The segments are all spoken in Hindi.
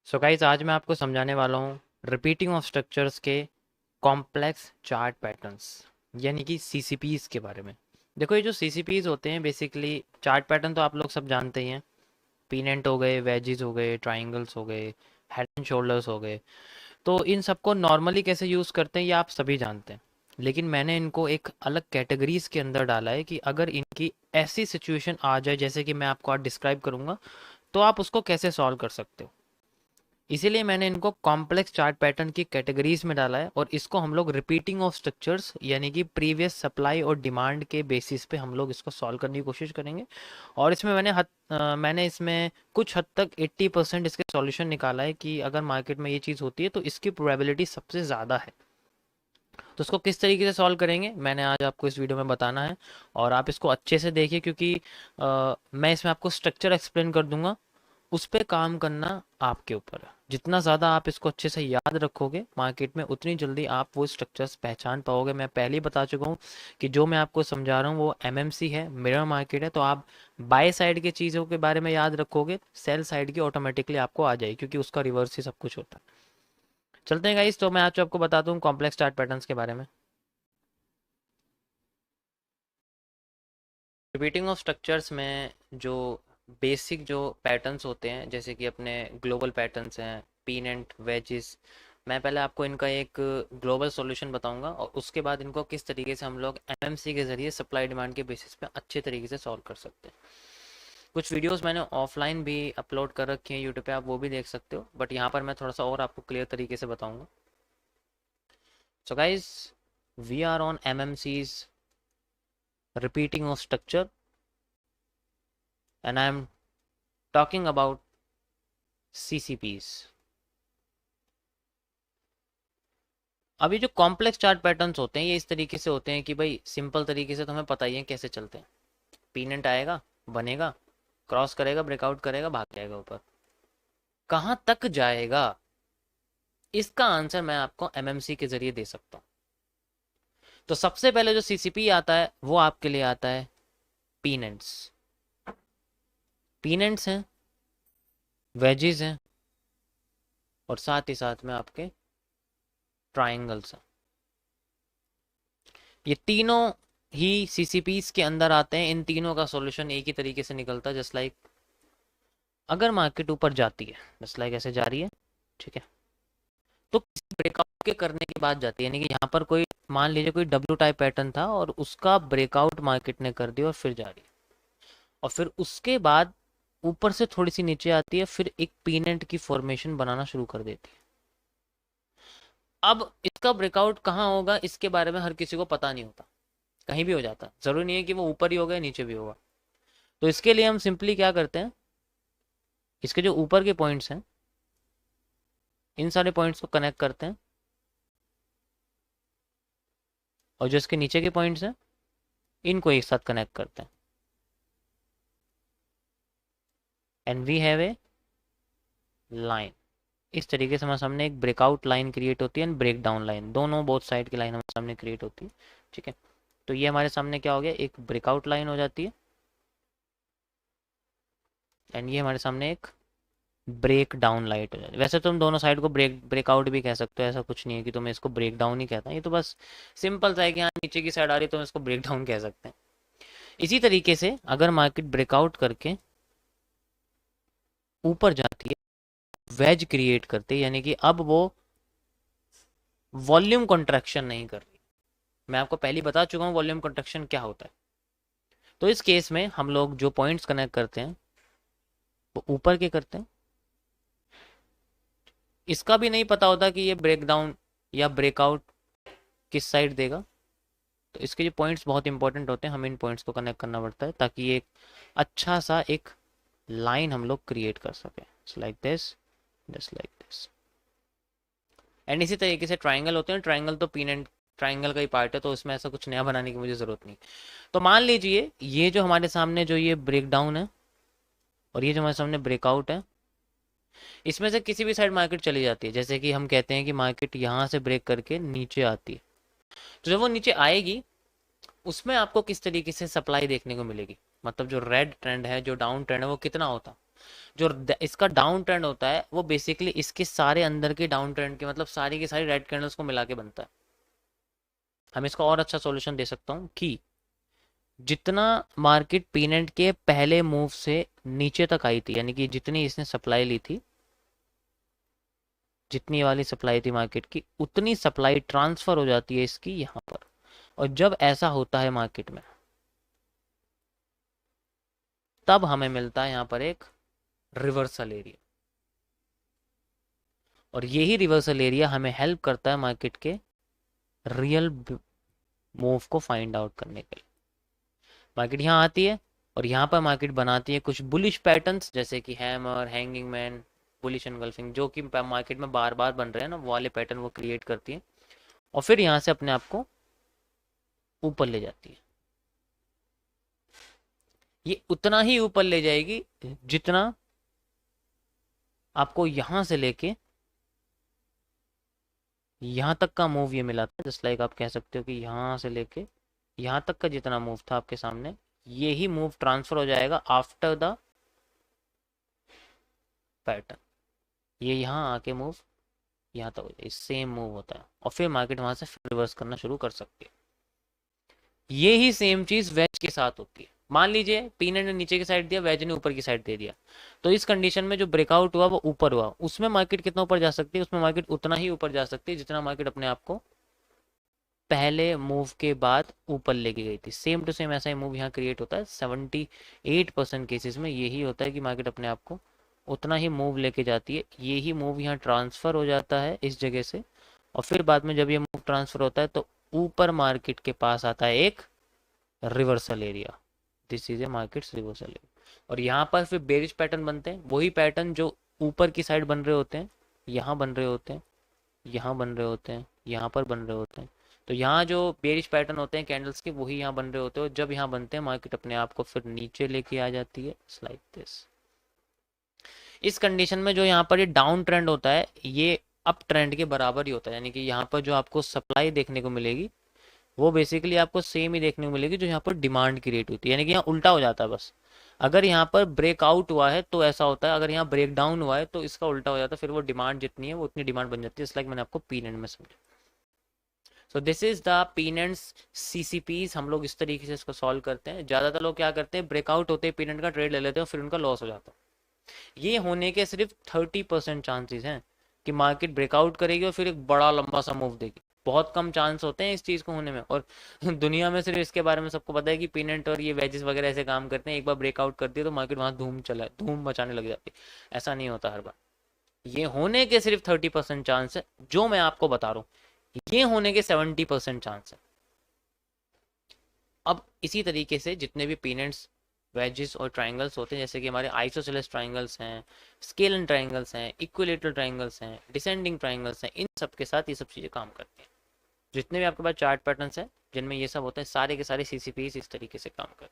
सो गाइस, आज मैं आपको समझाने वाला हूँ रिपीटिंग ऑफ स्ट्रक्चर्स के कॉम्प्लेक्स चार्ट पैटर्न्स यानी कि सीसीपीज के बारे में। देखो, ये जो सीसीपीज होते हैं बेसिकली चार्ट पैटर्न तो आप लोग सब जानते ही हैं। पीनेंट हो गए, वेजिस हो गए, ट्राइंगल्स हो गए, हेड एंड शोल्डर्स हो गए। तो इन सबको नॉर्मली कैसे यूज़ करते हैं ये आप सभी जानते हैं। लेकिन मैंने इनको एक अलग कैटेगरीज के अंदर डाला है कि अगर इनकी ऐसी सिचुएशन आ जाए जैसे कि मैं आपको आज डिस्क्राइब करूंगा, तो आप उसको कैसे सॉल्व कर सकते हो। इसीलिए मैंने इनको कॉम्प्लेक्स चार्ट पैटर्न की कैटेगरीज में डाला है और इसको हम लोग रिपीटिंग ऑफ स्ट्रक्चर्स यानी कि प्रीवियस सप्लाई और डिमांड के बेसिस पे हम लोग इसको सॉल्व करने की कोशिश करेंगे। और इसमें मैंने इसमें कुछ हद तक 80% इसके सॉल्यूशन निकाला है कि अगर मार्केट में ये चीज़ होती है तो इसकी प्रोबेबिलिटी सबसे ज़्यादा है। तो उसको किस तरीके से सॉल्व करेंगे मैंने आज आपको इस वीडियो में बताना है। और आप इसको अच्छे से देखिए क्योंकि मैं इसमें आपको स्ट्रक्चर एक्सप्लेन कर दूंगा। उस पे काम करना आपके ऊपर है। जितना ज़्यादा आप इसको अच्छे से याद रखोगे मार्केट में, उतनी जल्दी आप वो स्ट्रक्चर्स पहचान पाओगे। मैं पहले ही बता चुका हूँ कि जो मैं आपको समझा रहा हूँ वो एमएमसी है, मिरर मार्केट है। तो आप बाय साइड की चीज़ों के बारे में याद रखोगे, सेल साइड की ऑटोमेटिकली आपको आ जाएगी क्योंकि उसका रिवर्स ही सब कुछ होता है। चलते हैं गाइस, तो मैं आज आपको बताता हूँ कॉम्प्लेक्स चार्ट पैटर्न्स के बारे में। रिपीटिंग ऑफ स्ट्रक्चर्स में जो बेसिक जो पैटर्न्स होते हैं जैसे कि अपने ग्लोबल पैटर्न्स हैं, पीनेंट, वेजिस। मैं पहले आपको इनका एक ग्लोबल सॉल्यूशन बताऊंगा और उसके बाद इनको किस तरीके से हम लोग एमएमसी के ज़रिए सप्लाई डिमांड के बेसिस पे अच्छे तरीके से सॉल्व कर सकते हैं। कुछ वीडियोस मैंने ऑफलाइन भी अपलोड कर रखी हैं यूट्यूब पे, आप वो भी देख सकते हो, बट यहाँ पर मैं थोड़ा सा और आपको क्लियर तरीके से बताऊंगा। So guys, we are on MMCs repeating of structure and I am talking about CCPs। अब ये जो कॉम्प्लेक्स चार्ट पैटर्न्स होते हैं ये इस तरीके से होते हैं कि भाई सिंपल तरीके से तो हमें पता ही है कैसे चलते हैं। पीनेंट आएगा, बनेगा, क्रॉस करेगा, ब्रेकआउट करेगा, भाग जाएगा ऊपर। कहाँ तक जाएगा इसका आंसर मैं आपको एमएमसी के जरिए दे सकता हूँ। तो सबसे पहले जो सीसीपी आता है वो आपके लिए आता है पीनेंट्स। पीनेंट्स हैं, वेजिस हैं और साथ ही साथ में आपके ट्राइंगल्स हैं। ये तीनों ही सीसीपीस के अंदर आते हैं। इन तीनों का सॉल्यूशन एक ही तरीके से निकलता है। जस्ट लाइक अगर मार्केट ऊपर जाती है, जस्ट लाइक ऐसे जा रही है, ठीक है, तो किसी ब्रेकआउट के करने के बाद जाती है, यानी कि यहाँ पर कोई मान लीजिए कोई डब्ल्यू टाइप पैटर्न था और उसका ब्रेकआउट मार्केट ने कर दिया और फिर जा रही है और फिर उसके बाद ऊपर से थोड़ी सी नीचे आती है, फिर एक पीनेंट की फॉर्मेशन बनाना शुरू कर देती है। अब इसका ब्रेकआउट कहाँ होगा इसके बारे में हर किसी को पता नहीं होता, कहीं भी हो जाता है। जरूरी नहीं है कि वो ऊपर ही होगा या नीचे भी होगा। तो इसके लिए हम सिंपली क्या करते हैं, इसके जो ऊपर के पॉइंट्स हैं इन सारे पॉइंट्स को कनेक्ट करते हैं और जो इसके नीचे के पॉइंट्स हैं इनको एक साथ कनेक्ट करते हैं and we have a line. इस तरीके से हमारे सामने एक ब्रेकआउट लाइन क्रिएट होती है एंड ब्रेक डाउन लाइन, दोनों बोथ साइड की लाइन हमारे सामने क्रिएट होती है। ठीक है, तो ये हमारे सामने क्या हो गया, एक ब्रेकआउट लाइन हो जाती है एंड ये हमारे सामने एक ब्रेक डाउन लाइट हो जाती है। वैसे तुम दोनों साइड को ब्रेकआउट भी कह सकते हो, ऐसा कुछ नहीं है कि तुम्हें इसको ब्रेक डाउन ही कहता है। ये तो बस सिंपल सा है कि हाँ नीचे की साइड आ रही है तो हम इसको ब्रेक डाउन कह सकते हैं। इसी तरीके से अगर मार्केट ब्रेकआउट करके ऊपर जाती है, वेज क्रिएट करते हैं, यानी कि अब वो वॉल्यूम कॉन्ट्रैक्शन नहीं कर रही। मैं आपको पहले ही बता चुका हूँ वॉल्यूम कॉन्ट्रैक्शन क्या होता है। तो इस केस में हम लोग जो पॉइंट्स कनेक्ट करते हैं वो ऊपर के करते हैं। इसका भी नहीं पता होता कि ये ब्रेक डाउन या ब्रेकआउट किस साइड देगा। तो इसके जो पॉइंट्स बहुत इंपॉर्टेंट होते हैं, हमें इन पॉइंट्स को कनेक्ट करना पड़ता है ताकि ये एक अच्छा सा एक लाइन हम लोग क्रिएट कर सकें, like this, just like this. And इसी तरीके से ट्राइंगल होते हैं। ट्राइंगल तो पीन एंड ट्राइंगल का ही पार्ट है, तो इसमें ऐसा कुछ नया बनाने की मुझे ज़रूरत नहीं। तो मान लीजिए ये जो हमारे सामने जो ये ब्रेक डाउन है और ये जो हमारे सामने ब्रेकआउट है, इसमें से किसी भी साइड मार्केट चली जाती है। जैसे कि हम कहते हैं कि मार्केट यहाँ से ब्रेक करके नीचे आती है, तो जब वो नीचे आएगी उसमें आपको किस तरीके से सप्लाई देखने को मिलेगी, मतलब जो रेड ट्रेंड है, जो डाउन ट्रेंड है, वो कितना होता। जो इसका डाउन ट्रेंड होता है वो बेसिकली इसके सारे अंदर के डाउन ट्रेंड के मतलब सारी की सारी रेड कैंडल्स को मिला के बनता है। हम इसका और अच्छा सॉल्यूशन दे सकता हूँ कि जितना मार्केट पीनेंट के पहले मूव से नीचे तक आई थी, यानी कि जितनी इसने सप्लाई ली थी, जितनी वाली सप्लाई थी मार्केट की, उतनी सप्लाई ट्रांसफर हो जाती है इसकी यहाँ पर। और जब ऐसा होता है मार्केट में, तब हमें मिलता है यहाँ पर एक रिवर्सल एरिया, और यही रिवर्सल एरिया हमें हेल्प करता है मार्केट के रियल मूव को फाइंड आउट करने के लिए। मार्केट यहाँ आती है और यहाँ पर मार्केट बनाती है कुछ बुलिश पैटर्न्स, जैसे कि hammer, hanging man, bullish engulfing, जो कि मार्केट में बार बार बन रहे हैं ना, वो वाले पैटर्न वो क्रिएट करती है, और फिर यहाँ से अपने आप को ऊपर ले जाती है। ये उतना ही ऊपर ले जाएगी जितना आपको यहाँ से लेके यहाँ तक का मूव ये मिला था। जस्ट लाइक आप कह सकते हो कि यहाँ से लेके यहाँ तक का जितना मूव था आपके सामने, ये ही मूव ट्रांसफर हो जाएगा आफ्टर द पैटर्न। ये यहाँ आके मूव यहाँ तक हो जाए, सेम मूव होता है, और फिर मार्केट वहां से रिवर्स करना शुरू कर सकती है। ये ही सेम चीज वेज के साथ होती है। मान लीजिए पीनेट ने नीचे की साइड दिया, वेज ने ऊपर की साइड दे दिया, तो इस कंडीशन में जो ब्रेकआउट हुआ वो ऊपर हुआ, उसमें मार्केट कितना ऊपर जा सकती है? उसमें मार्केट उतना ही ऊपर जा सकती है जितना मार्केट अपने आप को पहले मूव के बाद ऊपर लेके गई थी। सेम टू सेम ऐसा ही मूव यहाँ क्रिएट होता है। 78% केसेस में यही होता है कि मार्केट अपने आप को उतना ही मूव लेके जाती है, यही मूव यहाँ ट्रांसफर हो जाता है इस जगह से, और फिर बाद में जब ये मूव ट्रांसफर होता है तो ऊपर मार्केट के पास आता है एक reversal area. This is a markets reversal area, और यहाँ पर फिर बेरिश पैटर्न बनते हैं, वही पैटर्न जो ऊपर की साइड बन रहे होते हैं, यहाँ बन रहे होते हैं, यहाँ बन रहे होते हैं, यहाँ पर बन रहे होते हैं। तो यहाँ जो बेरिश पैटर्न होते हैं कैंडल्स के, वही यहाँ बन रहे होते हैं, और जब यहाँ बनते हैं मार्केट अपने आप को फिर नीचे लेके आ जाती है, लाइक दिस। इस कंडीशन में जो यहाँ पर ये डाउन ट्रेंड होता है, ये अप ट्रेंड के बराबर ही होता है, यानी कि यहाँ पर जो आपको सप्लाई देखने को मिलेगी वो बेसिकली आपको सेम ही देखने को मिलेगी जो यहाँ पर डिमांड क्रिएट होती है, यानी कि यहाँ उल्टा हो जाता है बस। अगर यहाँ पर ब्रेकआउट हुआ है तो ऐसा होता है, अगर यहाँ ब्रेक डाउन हुआ है तो इसका उल्टा हो जाता है, फिर वो डिमांड जितनी है वो उतनी डिमांड बन जाती है। इसलिए मैंने आपको पीनेंट में समझा। So this is the pennants CCPs. हम लोग इस तरीके से इसको सॉल्व करते हैं। ज्यादातर लोग क्या करते हैं, ब्रेकआउट होते हैं पीनेंट का ट्रेड ले लेते हैं और फिर उनका लॉस हो जाता है। ये होने के सिर्फ 30% चांसेस हैं कि मार्केट ब्रेकआउट करेगी और फिर एक बड़ा लंबा सा मूव देगी। बहुत कम चांस होते हैं इस चीज़ को होने में, और दुनिया में सिर्फ इसके बारे में सबको पता है कि पीनेंट और ये वेजेस वगैरह ऐसे काम करते हैं। एक बार ब्रेकआउट कर दिया तो मार्केट वहाँ धूम मचाने लग जाती है। ऐसा नहीं होता हर बार। ये होने के सिर्फ 30% चांस है, जो मैं आपको बता रहा हूँ ये होने के 70% चांस है। अब इसी तरीके से जितने भी पीनेंट्स, वेजेस और ट्रायंगल्स होते हैं, जैसे कि हमारे आइसोसेलेस ट्रायंगल्स हैं, स्केलन ट्रायंगल्स हैं, इक्विलेटरल ट्रायंगल्स हैं, डिसेंडिंग ट्रायंगल्स हैं, इन सब के साथ ये सब चीज़ें काम करती हैं। जितने भी आपके पास चार्ट पैटर्न्स हैं जिनमें ये सब होता है, सारे के सारे सीसीपीज इस तरीके से काम करते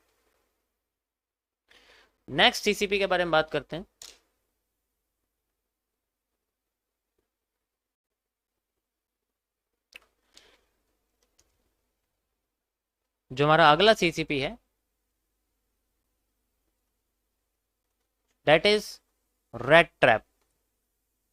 हैं। नेक्स्ट सीसीपी के बारे में बात करते हैं। जो हमारा अगला सीसीपी है दैट इज रेड ट्रैप।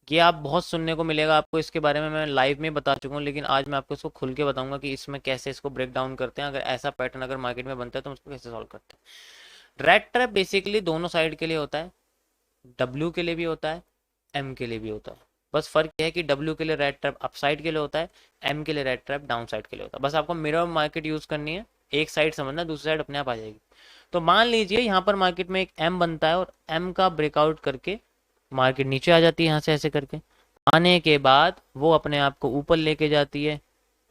ये आप बहुत सुनने को मिलेगा आपको, इसके बारे में मैं लाइव में बता चुका हूँ, लेकिन आज मैं आपको इसको खुल के बताऊंगा कि इसमें कैसे इसको ब्रेक डाउन करते हैं। अगर ऐसा पैटर्न अगर मार्केट में बनता है तो उसको कैसे सॉल्व करते हैं। रेड ट्रैप बेसिकली दोनों साइड के लिए होता है, डब्ल्यू के लिए भी होता है, एम के लिए भी होता है। बस फर्क यह है कि डब्ल्यू के लिए रेड ट्रैप अप साइड के लिए होता है, एम के लिए रेड ट्रैप डाउन साइड के लिए होता है। बस आपको मिरर मार्केट यूज करनी है, एक साइड समझना, दूसरी साइड अपने आप आ जाएगी। तो मान लीजिए यहाँ पर मार्केट में एक एम बनता है और एम का ब्रेकआउट करके मार्केट नीचे आ जाती है, यहाँ से ऐसे करके आने के बाद वो अपने आप को ऊपर लेके जाती है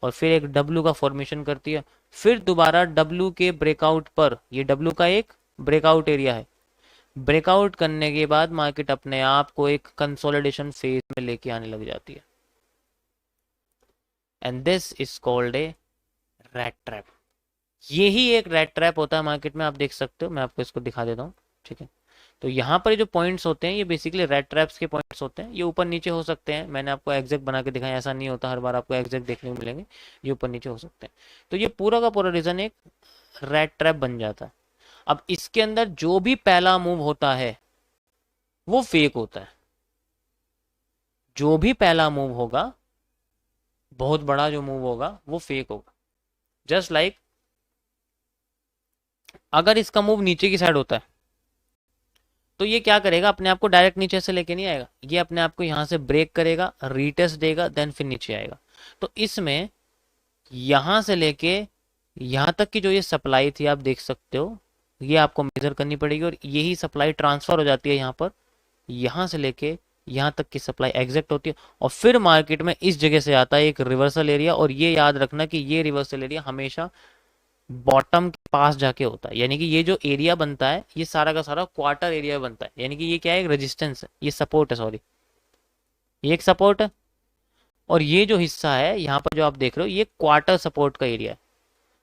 और फिर एक डब्ल्यू का फॉर्मेशन करती है। फिर दोबारा डब्ल्यू के ब्रेकआउट पर, ये डब्ल्यू का एक ब्रेकआउट एरिया है, ब्रेकआउट करने के बाद मार्केट अपने आप को एक कंसोलिडेशन फेज में लेके आने लग जाती है, and this is called a red trap. यही एक रेड ट्रैप होता है मार्केट में, आप देख सकते हो। मैं आपको इसको दिखा देता हूँ, ठीक है। तो यहाँ पर जो पॉइंट्स होते हैं ये बेसिकली रेड ट्रैप्स के पॉइंट्स होते हैं। ये ऊपर नीचे हो सकते हैं, मैंने आपको एग्जैक्ट बना के दिखाया, ऐसा नहीं होता हर बार आपको एग्जैक्ट देखने को मिलेंगे, ये ऊपर नीचे हो सकते हैं। तो ये पूरा का पूरा रीजन एक रेड ट्रैप बन जाता है। अब इसके अंदर जो भी पहला मूव होता है वो फेक होता है। जो भी पहला मूव होगा, बहुत बड़ा जो मूव होगा, वो फेक होगा। जस्ट लाइक अगर इसका मूव नीचे की साइड होता है तो ये क्या करेगा, अपने आप को डायरेक्ट नीचे से लेके नहीं आएगा, ये अपने आप को यहाँ से ब्रेक करेगा, रीटेस्ट देगा, देन फिर नीचे आएगा। तो इसमें यहाँ से लेके यहाँ तक की जो ये सप्लाई थी आप देख सकते हो, ये आपको मेजर करनी पड़ेगी और यही सप्लाई ट्रांसफर हो जाती है यहाँ पर, यहाँ से लेके यहाँ तक की सप्लाई एग्जैक्ट होती है। और फिर मार्केट में इस जगह से आता है एक रिवर्सल एरिया, और ये याद रखना कि ये रिवर्सल एरिया हमेशा बॉटम के पास जाके होता है। यानी कि ये जो एरिया बनता है ये सारा का सारा क्वार्टर एरिया बनता है। यानी कि ये क्या है, एक रेजिस्टेंस है, ये सपोर्ट है, सॉरी ये एक सपोर्ट है, और ये जो हिस्सा है यहाँ पर जो आप देख रहे हो ये क्वार्टर सपोर्ट का एरिया है।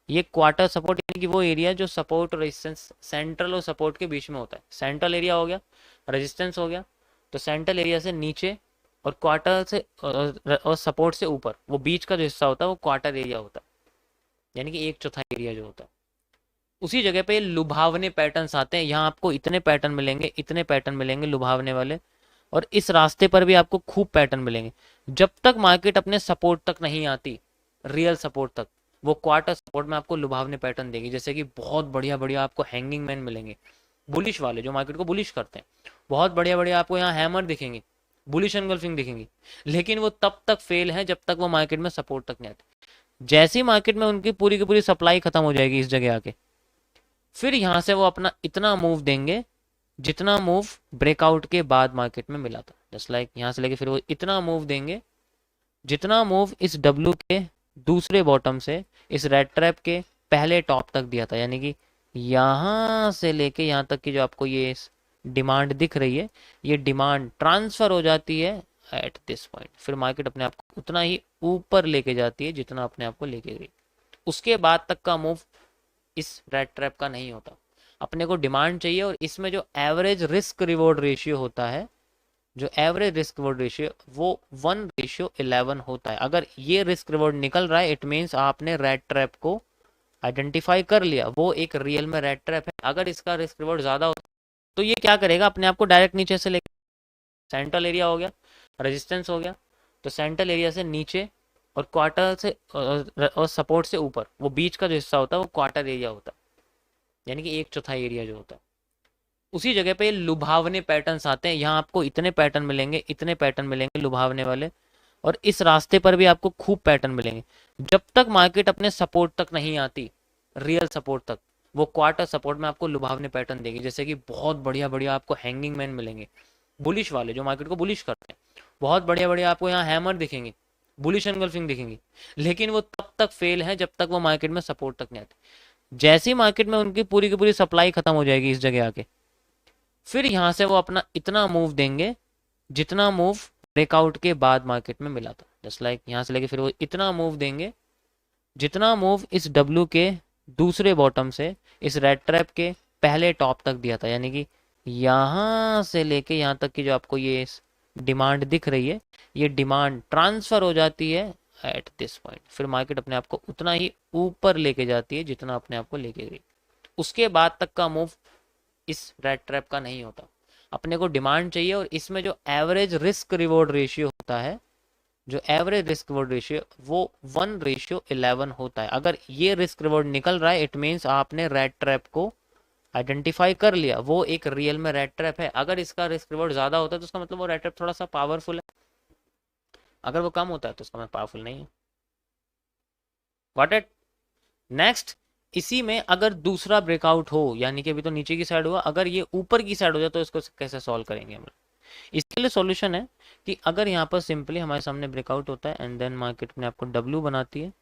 ये क्वार्टर सपोर्ट यानी कि वो एरिया जो सपोर्ट और रेजिस्टेंस, सेंट्रल और सपोर्ट के बीच में होता है। सेंट्रल एरिया हो गया, रेजिस्टेंस हो गया, तो सेंट्रल एरिया से नीचे और क्वार्टर से और सपोर्ट से ऊपर, वो बीच का जो हिस्सा होता है वो क्वार्टर एरिया होता है, यानी कि एक चौथाई एरिया जो होता है। उसी जगह पे लुभावने पैटर्न्स आते हैं। यहाँ आपको इतने पैटर्न मिलेंगे, इतने पैटर्न मिलेंगे लुभावने वाले, और इस रास्ते पर भी आपको खूब पैटर्न मिलेंगे। जब तक मार्केट अपने सपोर्ट तक नहीं आती, रियल सपोर्ट तक, वो क्वार्टर सपोर्ट में आपको लुभावने पैटर्न देगी। जैसे कि बहुत बढ़िया बढ़िया आपको हैंगिंग मैन मिलेंगे, बुलिश वाले जो मार्केट को बुलिश करते हैं। बहुत बढ़िया बढ़िया आपको यहाँ हैमर दिखेंगे, बुलिश एनगल्फिंग दिखेंगी, लेकिन वो तब तक फेल है जब तक वो मार्केट में सपोर्ट तक नहीं आते। जैसे ही मार्केट में उनकी पूरी की पूरी सप्लाई खत्म हो जाएगी इस जगह आके, फिर यहां से वो अपना इतना मूव देंगे जितना मूव ब्रेकआउट के बाद मार्केट में मिला था। जस्ट लाइक यहां से लेके फिर वो इतना मूव देंगे जितना मूव इस डब्ल्यू के दूसरे बॉटम से इस रेड ट्रैप के पहले टॉप तक दिया था। यानी कि यहां से लेके यहां तक की जो आपको ये डिमांड दिख रही है, ये डिमांड ट्रांसफर हो जाती है एट दिस पॉइंट। फिर मार्केट अपने आप को उतना ही ऊपर लेके जाती है जितना अपने आप को लेके गई। उसके बाद तक का मूव इस रेड ट्रैप का नहीं होता। अपने को डिमांड चाहिए, और इसमें जो एवरेज रिस्क रिवॉर्ड रेशियो होता है, जो एवरेज रिस्क रिवॉर्ड रेशियो वो 1:11 होता है। अगर ये रिस्क रिवॉर्ड निकल रहा है, इट मीन्स आपने रेड ट्रैप को आइडेंटिफाई कर लिया, वो एक रियल में रेड ट्रैप है। अगर इसका रिस्क रिवॉर्ड ज्यादा होता तो ये क्या करेगा, अपने आप को डायरेक्ट नीचे से लेकर, सेंट्रल एरिया हो गया, रेजिस्टेंस हो गया, तो सेंट्रल एरिया से नीचे और क्वार्टर से और सपोर्ट से ऊपर, वो बीच का जो हिस्सा होता है वो क्वार्टर एरिया होता है, यानी कि एक चौथाई एरिया जो होता है। उसी जगह पे लुभावने पैटर्न्स आते हैं। यहाँ आपको इतने पैटर्न मिलेंगे, इतने पैटर्न मिलेंगे लुभावने वाले, और इस रास्ते पर भी आपको खूब पैटर्न मिलेंगे। जब तक मार्केट अपने सपोर्ट तक नहीं आती, रियल सपोर्ट तक, वो क्वार्टर सपोर्ट में आपको लुभावने पैटर्न देगी। जैसे कि बहुत बढ़िया बढ़िया आपको हैंगिंग मैन मिलेंगे, बुलिश वाले जो मार्केट को बुलिश करते हैं। बहुत बढ़िया बढ़िया आपको यहाँ हैमर दिखेंगे, बुलिश एनगल्फिंग दिखेंगी, लेकिन वो तब तक फेल है जब तक वो मार्केट में सपोर्ट तक नहीं आती। जैसे ही मार्केट में उनकी पूरी की पूरी सप्लाई खत्म हो जाएगी इस जगह आके, फिर यहां से वो अपना इतना मूव देंगे जितना मूव ब्रेकआउट के बाद मार्केट में मिला था। जस्ट लाइक यहां से लेके फिर वो इतना मूव देंगे जितना मूव इस डब्ल्यू के दूसरे बॉटम से इस रेड ट्रैप के पहले टॉप तक दिया था। यानी कि यहां से लेके यहां तक की जो आपको ये डिमांड दिख रही है, ये डिमांड ट्रांसफर हो जाती है एट दिस पॉइंट। फिर मार्केट अपने आप को उतना ही ऊपर लेके जाती है जितना अपने आप को लेके गई। उसके बाद तक का मूव इस रेड ट्रैप का नहीं होता। अपने को डिमांड चाहिए, और इसमें जो एवरेज रिस्क रिवॉर्ड रेशियो होता है, जो एवरेज रिस्क रिवॉर्ड रेशियो वो 1:11 होता है। अगर ये रिस्क रिवॉर्ड निकल रहा है, इट मीन्स आपने रेड ट्रैप को आइडेंटिफाई कर लिया, वो एक रियल में रेड ट्रैप है। अगर इसका रिस्क रिवॉर्ड ज्यादा होता है तो उसका मतलब वो रेड ट्रैप थोड़ा सा पावरफुल है, अगर वो कम होता है तो उसका मतलब पावरफुल नहीं है। Got it? नेक्स्ट, इसी में अगर दूसरा ब्रेकआउट हो, यानी कि अभी तो नीचे की साइड हुआ, अगर ये ऊपर की साइड हो जाए तो इसको कैसे सॉल्व करेंगे हम? इसके लिए सॉल्यूशन है कि अगर यहाँ पर सिंपली हमारे सामने ब्रेकआउट होता है एंड देन मार्केट में आपको डब्ल्यू बनाती है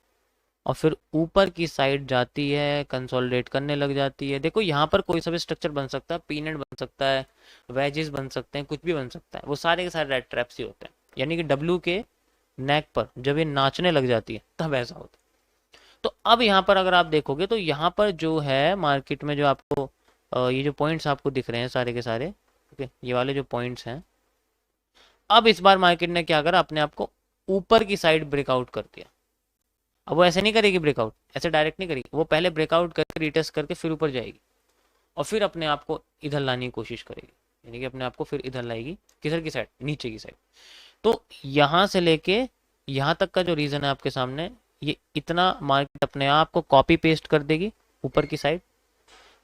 और फिर ऊपर की साइड जाती है, कंसोलिडेट करने लग जाती है। देखो यहाँ पर कोई सा भी स्ट्रक्चर बन सकता है, पीनट बन सकता है, वेजेस बन सकते हैं, कुछ भी बन सकता है, वो सारे के सारे रेड ट्रैप्स ही होते हैं। यानी कि डब्ल्यू के नेक पर जब ये नाचने लग जाती है तब ऐसा होता है। तो अब यहाँ पर अगर आप देखोगे तो यहाँ पर जो है मार्केट में जो आपको ये जो पॉइंट्स आपको दिख रहे हैं सारे के सारे, ओके, ये वाले जो पॉइंट्स हैं, अब इस बार मार्केट ने क्या करा, अपने आप को ऊपर की साइड ब्रेकआउट कर दिया। अब वो ऐसे नहीं करेगी ब्रेकआउट, ऐसे डायरेक्ट नहीं करेगी, वो पहले ब्रेकआउट करके रिटेस्ट करके फिर ऊपर जाएगी और फिर अपने आप को इधर लाने की कोशिश करेगी। यानी कि अपने आप को फिर इधर लाएगी, किधर की साइड, नीचे की साइड। तो यहाँ से लेके यहाँ तक का जो रीजन है आपके सामने, ये इतना मार्केट अपने आप को कॉपी पेस्ट कर देगी ऊपर की साइड,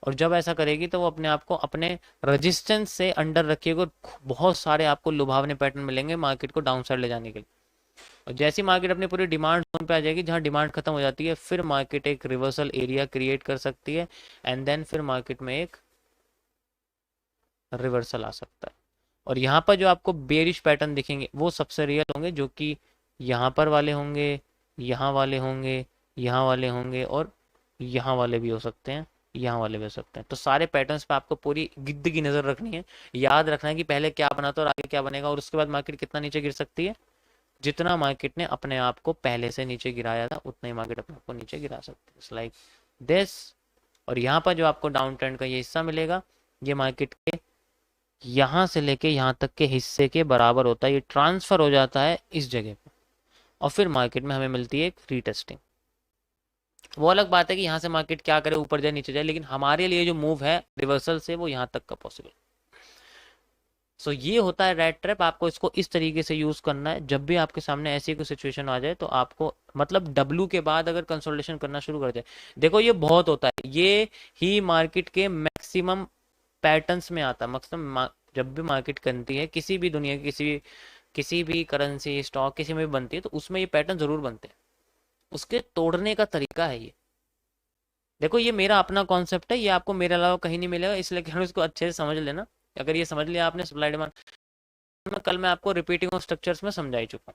और जब ऐसा करेगी तो वो अपने आप को अपने रेजिस्टेंस से अंडर रखिएगा, बहुत सारे आपको लुभावने पैटर्न मिलेंगे मार्केट को डाउन साइड ले जाने के लिए। और जैसी मार्केट अपनी पूरी डिमांड जोन पे आ जाएगी, जहां डिमांड खत्म हो जाती है, फिर मार्केट एक रिवर्सल एरिया क्रिएट कर सकती है, एंड देन फिर मार्केट में एक रिवर्सल आ सकता है। और यहाँ पर जो आपको बेरिश पैटर्न दिखेंगे वो सबसे रियल होंगे, जो कि यहाँ पर वाले होंगे, यहाँ वाले होंगे, यहाँ वाले होंगे, और यहाँ वाले भी हो सकते हैं, यहाँ वाले भी हो सकते हैं। तो सारे पैटर्न्स पे आपको पूरी गिद्द की नज़र रखनी है, याद रखना है कि पहले क्या बना था और आगे क्या बनेगा, और उसके बाद मार्केट कितना नीचे गिर सकती है। जितना मार्केट ने अपने आप को पहले से नीचे गिराया था, उतना ही मार्केट अपने आप को नीचे गिरा सकती है, लाइक दिस। और यहाँ पर जो आपको डाउन ट्रेंड का ये हिस्सा मिलेगा, ये मार्केट के यहाँ से लेके यहाँ तक के हिस्से के बराबर होता है, ये ट्रांसफर हो जाता है इस जगह पे, और फिर मार्केट में हमें मिलती है एक रीटेस्टिंग। वो अलग बात है कि यहाँ से मार्केट क्या करे, ऊपर जाए नीचे जाए, लेकिन हमारे लिए जो मूव है रिवर्सल से वो यहाँ तक का पॉसिबल। सो ये होता है रेड ट्रैप। आपको इसको इस तरीके से यूज करना है, जब भी आपके सामने ऐसी कोई सिचुएशन आ जाए तो आपको, मतलब डब्ल्यू के बाद अगर कंसोलिडेशन करना शुरू कर जाए, देखो ये बहुत होता है, ये ही मार्केट के मैक्सिमम पैटर्न्स में आता है। मैक्सिमम जब भी मार्केट बनती है किसी भी दुनिया की, किसी भी करेंसी स्टॉक किसी में भी बनती है, तो उसमें ये पैटर्न जरूर बनते हैं। उसके तोड़ने का तरीका है ये। देखो ये मेरा अपना कॉन्सेप्ट है, ये आपको मेरे अलावा कहीं नहीं मिलेगा, इसलिए कह रहा हूं इसको अच्छे से समझ लेना। अगर ये समझ लिया आपने सप्लाई डिमांड में, कल मैं आपको रिपीटिंग ऑफ स्ट्रक्चर्स में समझा ही चुका हूँ,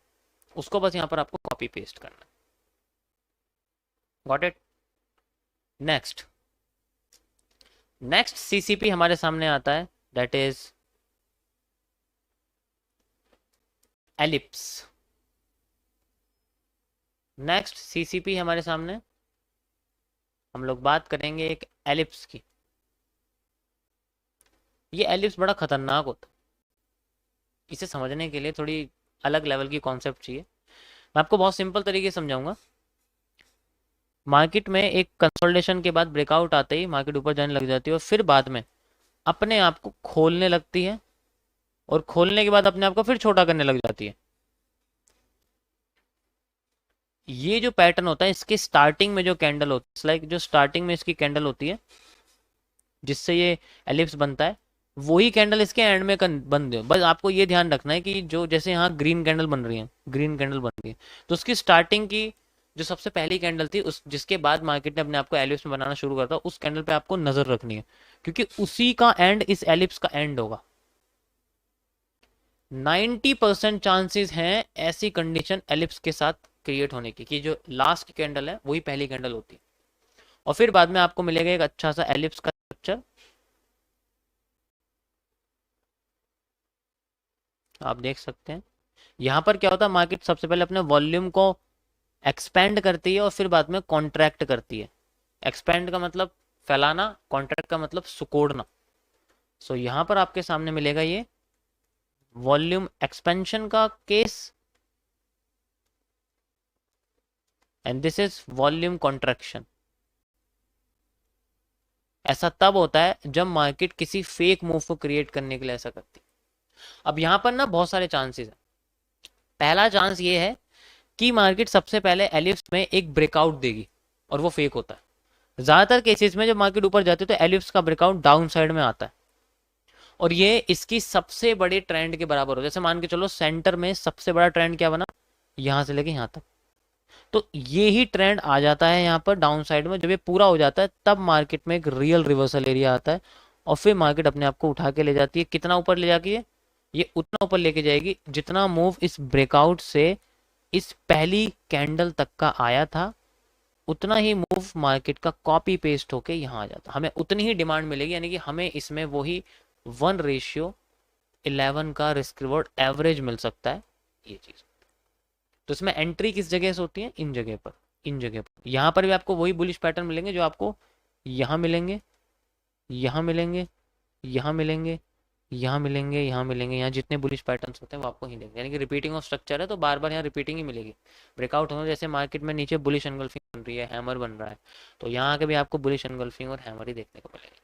उसको बस यहाँ पर आपको कॉपी पेस्ट करना। Got it. Next next CCP हमारे सामने आता है, that is ellipse. Next CCP हमारे सामने, हम लोग बात करेंगे एक एलिप्स की। ये एलिप्स बड़ा खतरनाक होता है, इसे समझने के लिए थोड़ी अलग लेवल की कॉन्सेप्ट चाहिए। मैं आपको बहुत सिंपल तरीके से समझाऊंगा। मार्केट में एक कंसोलिडेशन के बाद ब्रेकआउट आते ही मार्केट ऊपर जाने लग जाती है, और फिर बाद में अपने आप को खोलने लगती है, और खोलने के बाद अपने आप को फिर छोटा करने लग जाती है। ये जो पैटर्न होता है, इसके स्टार्टिंग में जो कैंडल होती है, लाइक जो स्टार्टिंग में इसकी कैंडल होती है जिससे ये एलिप्स बनता है, वही कैंडल इसके एंड में बन दो। बस आपको ये ध्यान रखना है कि जो जैसे यहाँ ग्रीन कैंडल बन रही है, ग्रीन कैंडल बन रही है, तो उसकी स्टार्टिंग की जो सबसे पहली कैंडल थी, उस जिसके बाद मार्केट ने अपने आप को एलिप्स में बनाना शुरू करता, उस कैंडल पे आपको नजर रखनी है, क्योंकि उसी का एंड इस एलिप्स का एंड होगा। 90% चांसेस हैं ऐसी कंडीशन एलिप्स के साथ क्रिएट होने की, कि जो लास्ट कैंडल है वही पहली कैंडल होती है, और फिर बाद में आपको मिलेगा एक अच्छा सा एलिप्स का स्ट्रक्चर। आप देख सकते हैं यहां पर क्या होता है, मार्केट सबसे पहले अपने वॉल्यूम को एक्सपेंड करती है और फिर बाद में कॉन्ट्रैक्ट करती है। एक्सपेंड का मतलब फैलाना, कॉन्ट्रैक्ट का मतलब सुकोड़ना। सो यहां पर आपके सामने मिलेगा ये वॉल्यूम एक्सपेंशन का case, and this is volume contraction. ऐसा तब होता है जब मार्केट किसी फेक मूव को क्रिएट करने के लिए ऐसा करती है। अब यहां पर ना बहुत सारे चांसेस हैं। पहला चांस ये है कि मार्केट सबसे पहले एलिप्स में एक ब्रेकआउट देगी, और वो फेक होता है। ज्यादातर केसेस में जब मार्केट ऊपर जाती है तो एलिप्स का ब्रेकआउट डाउन साइड में आता है, और ये इसकी सबसे बड़े ट्रेंड के बराबर हो। जैसे मान के चलो सेंटर में सबसे बड़ा ट्रेंड क्या बना, यहां से लेके यहां तक, तो ये ही ट्रेंड आ जाता है यहाँ पर डाउन साइड में। जब ये पूरा हो जाता है तब मार्केट में एक रियल रिवर्सल एरिया आता है, और फिर मार्केट अपने आप को उठा के ले जाती है। कितना ऊपर ले जाती है, ये उतना ऊपर लेके जाएगी जितना मूव इस ब्रेकआउट से इस पहली कैंडल तक का आया था, उतना ही मूव मार्केट का कॉपी पेस्ट होके यहाँ आ जाता। हमें उतनी ही डिमांड मिलेगी, यानी कि हमें इसमें वही 1:11 का रिस्क रिवॉर्ड एवरेज मिल सकता है, ये चीज। तो इसमें एंट्री किस जगह से होती है, इन जगह पर, इन जगह पर। यहाँ पर भी आपको वही बुलिश पैटर्न मिलेंगे जो आपको यहाँ मिलेंगे, यहाँ मिलेंगे, यहाँ मिलेंगे, यहाँ मिलेंगे, यहाँ मिलेंगे। यहाँ जितने बुलिश पैटर्न्स होते हैं वो आपको ही देंगे, यानी कि रिपीटिंग ऑफ स्ट्रक्चर है, तो बार बार यहाँ रिपीटिंग ही मिलेगी। ब्रेकआउट होना, जैसे मार्केट में नीचे बुलिश एनगल्फिंग बन रही है, हैमर बन रहा है, तो यहाँ आके भी आपको बुलिश एनगल्फिंग और हैमर ही देखने को मिलेगा।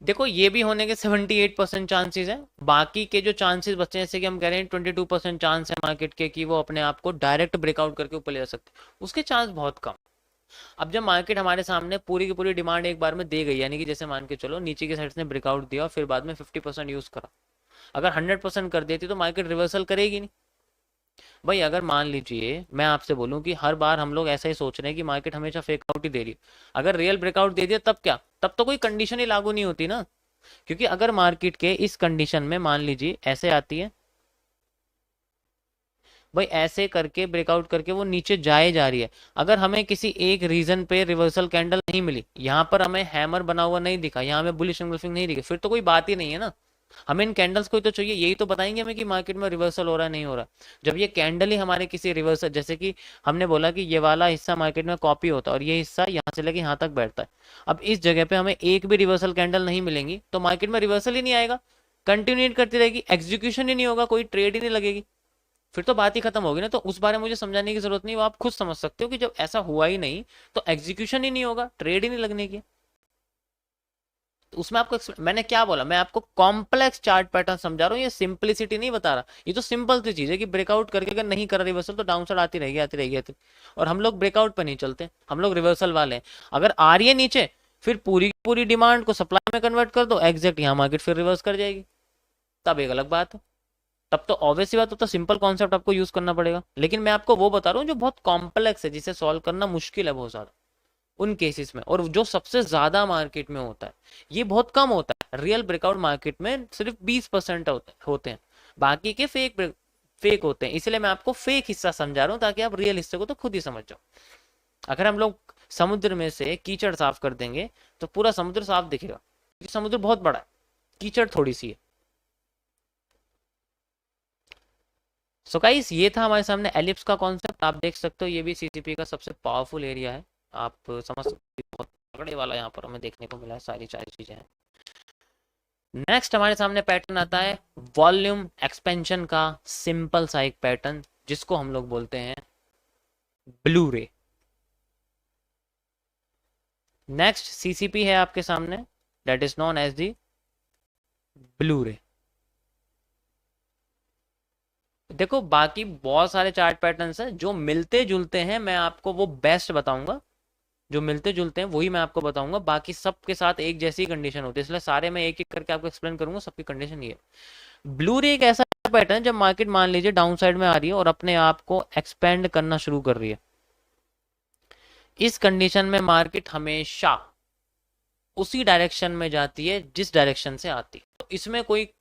देखो ये भी होने के 78% चांसेस हैं, बाकी के जो चांसेस बचे हैं, जैसे कि हम कह रहे हैं 22% चांस है मार्केट के कि वो अपने आप को डायरेक्ट ब्रेकआउट करके ऊपर ले जा सकते हैं, उसके चांस बहुत कम। अब जब मार्केट हमारे सामने पूरी की पूरी डिमांड एक बार में दे गई, यानी कि जैसे मान के चलो नीचे की साइड ने ब्रेकआउट दिया और फिर बाद में 50% यूज करा, अगर 100% कर देती तो मार्केट रिवर्सल करेगी नहीं। भाई अगर मान लीजिए मैं आपसे बोलूं कि हर बार हम लोग ऐसा ही सोच रहे हैं कि मार्केट हमेशा फेक आउट ही दे रही है, अगर रियल ब्रेकआउट दे दिया तब क्या, तब तो कोई कंडीशन ही लागू नहीं होती ना। क्योंकि अगर मार्केट के इस कंडीशन में मान लीजिए ऐसे आती है, भाई ऐसे करके ब्रेकआउट करके वो नीचे जाए जा रही है, अगर हमें किसी एक रीजन पे रिवर्सल कैंडल नहीं मिली, यहां पर हमें हैमर बना हुआ नहीं दिखा, यहां हमें बुलिश एंगल्फिंग नहीं दिखी, फिर तो कोई बात ही नहीं है ना। हमें इन कैंडल्स को ही तो चाहिए, यही तो बताएंगे हमें कि मार्केट में रिवर्सल हो रहा है नहीं हो रहा। जब ये कैंडल ही हमारे किसी रिवर्सल, जैसे कि हमने बोला कि ये वाला हिस्सा मार्केट में कॉपी होता है और ये हिस्सा यहाँ से लेके यहाँ तक बैठता है, अब इस जगह पे हमें एक भी रिवर्सल कैंडल नहीं मिलेंगी तो मार्केट में रिवर्सल ही नहीं आएगा, कंटिन्यू करती रहेगी, एग्जीक्यूशन ही नहीं होगा, कोई ट्रेड ही नहीं लगेगी, फिर तो बात ही खत्म होगी ना। तो उस बारे में मुझे समझाने की जरूरत नहीं, वो आप खुद समझ सकते हो कि जब ऐसा हुआ ही नहीं तो एग्जीक्यूशन ही नहीं होगा, ट्रेड ही नहीं लगने की। तो उसमें आपको मैंने क्या बोला, मैं आपको कॉम्प्लेक्स चार्ट पैटर्न समझा रहा हूँ, ये सिंपलिसिटी नहीं बता रहा। ये तो सिंपल सी चीज है कि ब्रेकआउट करके अगर नहीं करा रिवर्सल तो डाउन साइड आती रहेगी आती रहेगी आती, और हम लोग ब्रेकआउट पर नहीं चलते, हम लोग रिवर्सल वाले हैं। अगर आ रही है नीचे फिर पूरी पूरी डिमांड को सप्लाई में कन्वर्ट कर दो, एग्जैक्ट यहाँ मार्केट फिर रिवर्स कर जाएगी, तब एक अलग बात है। तब तो ऑब्वियस बात, तो सिंपल कॉन्सेप्ट आपको यूज करना पड़ेगा, लेकिन मैं आपको वो बता रहा हूँ जो बहुत कॉम्प्लेक्स है, जिसे सॉल्व करना मुश्किल है बहुत ज्यादा उन केसेस में, और जो सबसे ज्यादा मार्केट में होता है। ये बहुत कम होता है, रियल ब्रेकआउट मार्केट में सिर्फ 20% होते हैं, बाकी के फेक होते हैं। इसलिए मैं आपको फेक हिस्सा समझा रहा हूँ ताकि आप रियल हिस्से को तो खुद ही समझ जाओ। अगर हम लोग समुद्र में से कीचड़ साफ कर देंगे तो पूरा समुद्र साफ दिखेगा, क्योंकि समुद्र बहुत बड़ा है, कीचड़ थोड़ी सी है। सो गाइस ये था हमारे सामने एलिप्स का कॉन्सेप्ट, आप देख सकते हो ये भी सीसीपी का सबसे पावरफुल एरिया है, आप समझ सकते हो, बहुत तगड़े वाला यहाँ पर हमें देखने को मिला है, सारी सारी चीजें हैं। नेक्स्ट हमारे सामने पैटर्न आता है वॉल्यूम एक्सपेंशन का, सिंपल सा एक पैटर्न जिसको हम लोग बोलते हैं ब्लू रे। नेक्स्ट सीसीपी है आपके सामने, that is known as the blue ray. देखो बाकी बहुत सारे चार्ट पैटर्न्स हैं जो मिलते जुलते हैं, मैं आपको वो बेस्ट बताऊंगा, जो मिलते जुलते हैं वही मैं आपको बताऊंगा, बाकी सबके साथ एक जैसी कंडीशन होती है, इसलिए सारे मैं एक एक करके आपको एक्सप्लेन करूंगा, सबकी कंडीशन ये है। ब्लू रे एक ऐसा पैटर्न है जब मार्केट मान लीजिए डाउन साइड में आ रही है और अपने आप को एक्सपेंड करना शुरू कर रही है, इस कंडीशन में मार्केट हमेशा उसी डायरेक्शन में जाती है जिस डायरेक्शन से आती है, तो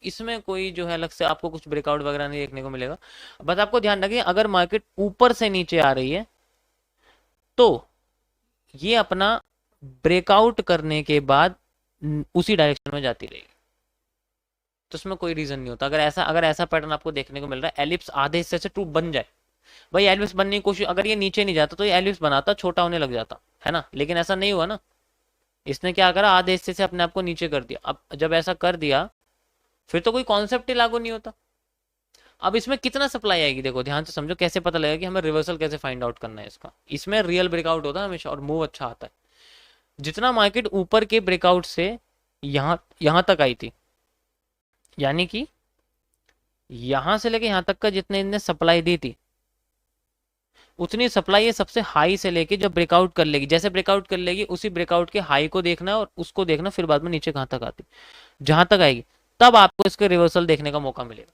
इसमें कोई जो है अलग से आपको कुछ ब्रेकआउट वगैरह नहीं देखने को मिलेगा। बस आपको ध्यान रखिए अगर मार्केट ऊपर से नीचे आ रही है तो ये अपना ब्रेकआउट करने के बाद उसी डायरेक्शन में जाती रहेगी, तो उसमें कोई रीजन नहीं होता। अगर ऐसा पैटर्न आपको देखने को मिल रहा है, एलिप्स आधे हिस्से से टू बन जाए, भाई एलिप्स बनने की कोशिश, अगर ये नीचे नहीं जाता तो ये एलिप्स बनाता छोटा होने लग जाता है ना, लेकिन ऐसा नहीं हुआ ना, इसने क्या करा आधे हिस्से से अपने आप को नीचे कर दिया। अब जब ऐसा कर दिया फिर तो कोई कॉन्सेप्ट ही लागू नहीं होता। अब इसमें कितना सप्लाई आएगी, देखो ध्यान से समझो, कैसे पता लगेगा कि हमें रिवर्सल कैसे फाइंड आउट करना है इसका। इसमें रियल ब्रेकआउट होता है हमेशा और मूव अच्छा आता है। जितना मार्केट ऊपर के ब्रेकआउट से यहां यहां तक आई थी, यानी कि यहां से लेके यहां तक का जितने इनने सप्लाई दी थी, उतनी सप्लाई ये सबसे हाई से लेके जब ब्रेकआउट कर लेगी, जैसे ब्रेकआउट कर लेगी उसी ब्रेकआउट के हाई को देखना है और उसको देखना, फिर बाद में नीचे कहां तक आती, जहां तक आएगी तब आपको इसके रिवर्सल देखने का मौका मिलेगा।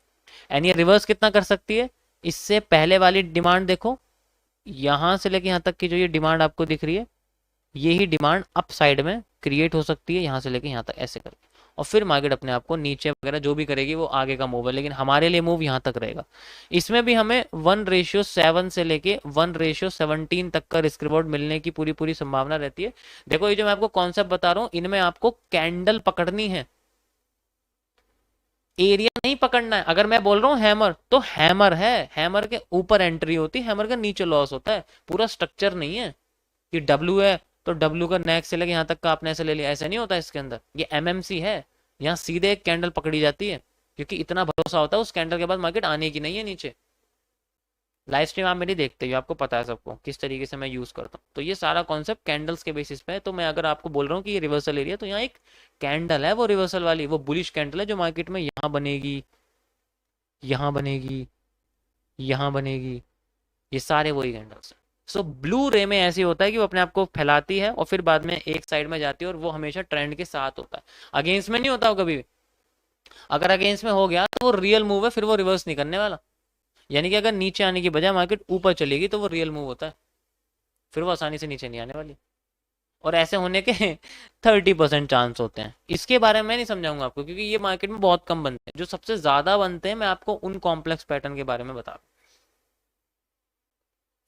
एंड ये रिवर्स कितना कर सकती है, इससे पहले वाली डिमांड देखो, यहां से लेके यहां तक की जो ये डिमांड आपको दिख रही है, यही डिमांड अप साइड में क्रिएट हो सकती है, यहां से लेके यहां तक ऐसे करके, और फिर मार्केट अपने आप को नीचे वगैरह जो भी करेगी वो आगे का मूव है, लेकिन हमारे लिए मूव यहां तक रहेगा। इसमें भी हमें 1:7 से लेके 1:17 तक का रिस्क रिवॉर्ड मिलने की पूरी पूरी संभावना रहती है। देखो ये जो मैं आपको कॉन्सेप्ट बता रहा हूँ, इनमें आपको कैंडल पकड़नी है, एरिया नहीं पकड़ना है। अगर मैं बोल रहा हूँ हैमर, तो हैमर है, हैमर के ऊपर एंट्री होती है, हैमर का नीचे लॉस होता है, पूरा स्ट्रक्चर नहीं है कि डब्ल्यू है तो डब्ल्यू का नेक से लेके यहाँ तक का आपने ऐसे ले लिया, ऐसा नहीं होता इसके अंदर। ये एमएमसी है, यहाँ सीधे एक कैंडल पकड़ी जाती है, क्योंकि इतना भरोसा होता है उस कैंडल के बाद मार्केट आने की नहीं है नीचे। लाइव स्ट्रीम आप मेरी देखते हो, आपको पता है सबको किस तरीके से मैं यूज़ करता हूँ। तो ये सारा कॉन्सेप्ट कैंडल्स के बेसिस पे है। तो मैं अगर आपको बोल रहा हूँ कि ये रिवर्सल एरिया, तो यहाँ एक कैंडल है, वो रिवर्सल वाली, वो बुलिश कैंडल है जो मार्केट में यहाँ बनेगी, यहाँ बनेगी, यहाँ बनेगी, ये सारे वही कैंडल्स हैं। सो ब्लू रे में ऐसे होता है कि वो अपने आप को फैलाती है और फिर बाद में एक साइड में जाती है, और वो हमेशा ट्रेंड के साथ होता है, अगेंस्ट में नहीं होता वो कभी भी। अगर अगेंस्ट में हो गया तो वो रियल मूव है, फिर वो रिवर्स नहीं करने वाला। यानी कि अगर नीचे आने की बजाय मार्केट ऊपर चलेगी तो वो रियल मूव होता है, फिर वो आसानी से नीचे नहीं आने वाली। और ऐसे होने के 30% चांस होते हैं। इसके बारे में मैं नहीं समझाऊंगा आपको, क्योंकि ये मार्केट में बहुत कम बनते हैं। जो सबसे ज्यादा बनते हैं मैं आपको उन कॉम्प्लेक्स पैटर्न के बारे में बता रहा हूं।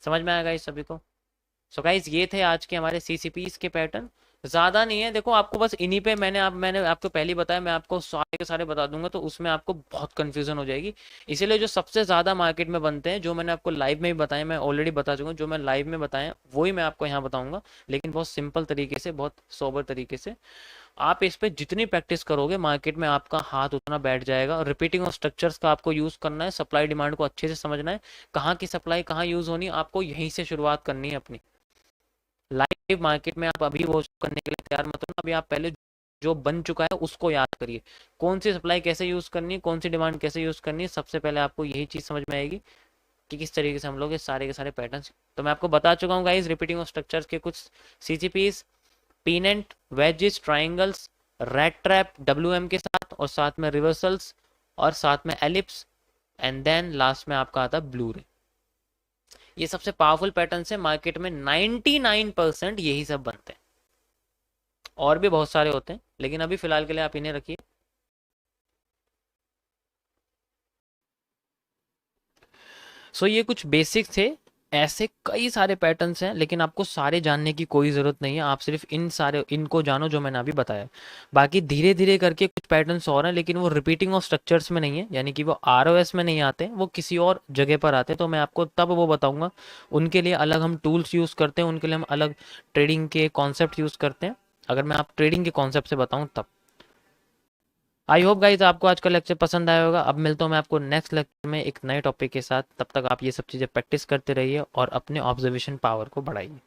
समझ में आएगा इस सभी को? सो गाइस, ये थे आज के हमारे सीसीपीस के पैटर्न। ज़्यादा नहीं है, देखो आपको बस इन्हीं पे मैंने आपको पहले बताया, मैं आपको सारे के सारे बता दूंगा तो उसमें आपको बहुत कंफ्यूजन हो जाएगी। इसीलिए जो सबसे ज़्यादा मार्केट में बनते हैं, जो मैंने आपको लाइव में ही बताए, मैं ऑलरेडी बता चुका हूँ, जो मैं लाइव में बताया वही मैं आपको यहाँ बताऊंगा, लेकिन बहुत सिंपल तरीके से, बहुत सोबर तरीके से। आप इस पे जितनी प्रैक्टिस करोगे मार्केट में आपका हाथ उतना बैठ जाएगा। और रिपीटिंग ऑफ स्ट्रक्चर्स का आपको यूज़ करना है, सप्लाई डिमांड को अच्छे से समझना है, कहाँ की सप्लाई कहाँ यूज़ होनी है, आपको यहीं से शुरुआत करनी है अपनी। लाइव मार्केट में आप अभी वो करने के लिए तैयार मत होना, अभी आप पहले जो बन चुका है उसको याद करिए, कौन सी सप्लाई कैसे यूज़ करनी है, कौन सी डिमांड कैसे यूज़ करनी है। सबसे पहले आपको यही चीज़ समझ में आएगी कि किस तरीके से हम लोग ये सारे के सारे पैटर्न्स। तो मैं आपको बता चुका हूँ गाइस, रिपीटिंग ऑफ स्ट्रक्चर्स के कुछ CCPs, pennant, wedges, triangles, red trap W के साथ, और साथ में रिवर्सल्स, और साथ में एलिप्स, एंड देन लास्ट में आपका आता है ब्लू रे। ये सबसे पावरफुल पैटर्न है मार्केट में, 99% यही सब बनते हैं। और भी बहुत सारे होते हैं, लेकिन अभी फिलहाल के लिए आप इन्हें रखिए। सो ये कुछ बेसिक्स थे। ऐसे कई सारे पैटर्न्स हैं, लेकिन आपको सारे जानने की कोई ज़रूरत नहीं है, आप सिर्फ इन सारे इनको जानो जो मैंने अभी बताया। बाकी धीरे धीरे करके कुछ पैटर्न्स और हैं, लेकिन वो रिपीटिंग ऑफ स्ट्रक्चर्स में नहीं है, यानी कि वो आरओएस में नहीं आते, वो किसी और जगह पर आते हैं, तो मैं आपको तब वो बताऊंगा। उनके लिए अलग हम टूल्स यूज़ करते हैं, उनके लिए हम अलग ट्रेडिंग के कॉन्सेप्ट यूज़ करते हैं, अगर मैं आप ट्रेडिंग के कॉन्सेप्ट से बताऊँ तब। आई होप गाइज आपको आज का लेक्चर पसंद आया होगा। अब मिलता हूँ मैं आपको नेक्स्ट लेक्चर में एक नए टॉपिक के साथ। तब तक आप ये सब चीज़ें प्रैक्टिस करते रहिए और अपने ऑब्जर्वेशन पावर को बढ़ाइए।